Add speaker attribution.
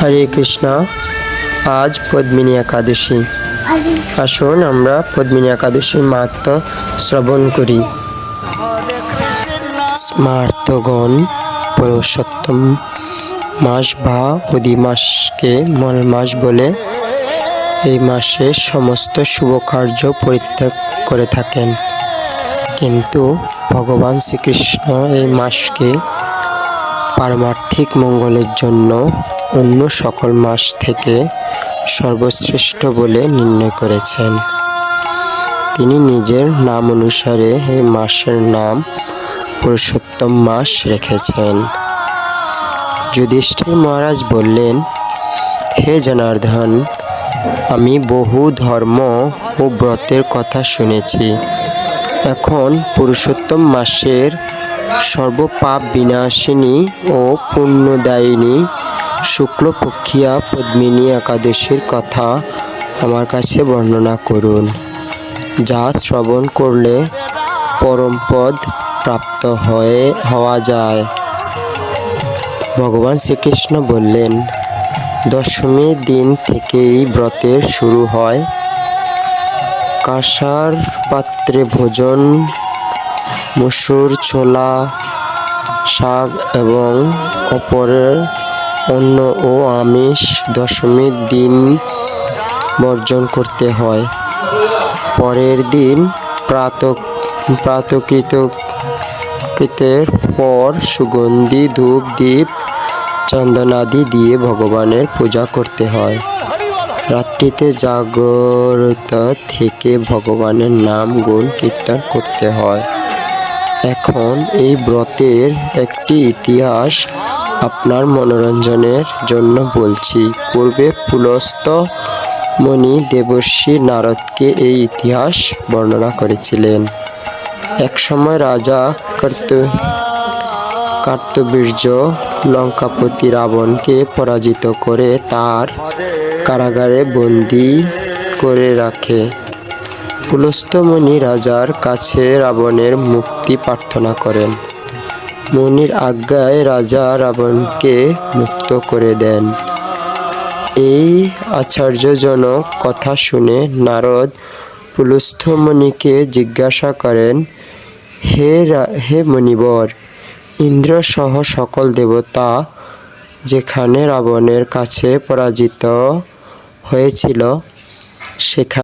Speaker 1: হরে কৃষ্ণ। আজ পদ্মিনী একাদশী। আসুন আমরা পদ্মিনী একাদশীর মাহাত্ম্য শ্রবণ করি। স্মার্তগণ পুরুষোত্তম মাস বা অধিমাসকে মল মাস বলে। এই মাসে সমস্ত শুভ কার্য পরিত্যাগ করে থাকেন, কিন্তু ভগবান শ্রীকৃষ্ণ এই মাসকে পারমার্থিক মঙ্গলের জন্য অন্য সকল মাস থেকে সর্বশ্রেষ্ঠ বলে নির্ণয় করেছেন। তিনি নিজের নাম অনুসারে এই মাসের নাম পুরুষোত্তম মাস রেখেছেন। যুধিষ্ঠির মহারাজ বললেন, হে জনার্দন, আমি বহু ধর্ম ও ব্রতের কথা শুনেছি। এখন পুরুষোত্তম মাসের সর্বপাপ বিনাশিনী ও পুণ্যদায়িনী শুক্লপক্ষিয়া পদ্মিনী একাদশীর কথা আমার কাছে বর্ণনা করুন, যা শ্রবণ করলে পরমপদ প্রাপ্ত হওয়া যায়। ভগবান শ্রীকৃষ্ণ বললেন, দশমীর দিন থেকেই ব্রতের শুরু হয়। কাঁসার পাত্রে ভোজন, মসুর, ছোলা, শাক এবং অপরের অন্ন ও আমিষ দশমীর দিন বর্জন করতে হয়। পরের দিন প্রাতকৃতের পর সুগন্ধি ধূপ দীপ চন্দনাদি দিয়ে ভগবানের পূজা করতে হয়। রাত্রিতে জাগরত থেকে ভগবানের নাম গুণ কীর্তন করতে হয়। এখন এই ব্রতের একটি ইতিহাস আপনার মনোরঞ্জনের জন্য বলছি। পূর্বে পুলস্ত্য মুনি দেবর্ষি নারদকে এই ইতিহাস বর্ণনা করেছিলেন। একসময় রাজা কার্তবীর্য লঙ্কাপতি রাবণকে পরাজিত করে তার কারাগারে বন্দী করে রাখে। পুলস্ত্য মুনি রাজার কাছে রাবণের মুক্তি প্রার্থনা করেন। মুনির আজ্ঞায় রাজা রাবণকে মুক্ত করে দেন। এই আশ্চর্যজনক কথা শুনে নারদ পুলস্ত্য মুনিকে জিজ্ঞাসা করেন, হে মুনিবর, ইন্দ্র সহ সকল দেবতা যেখানে রাবণের কাছে পরাজিত হয়েছিল সেখানে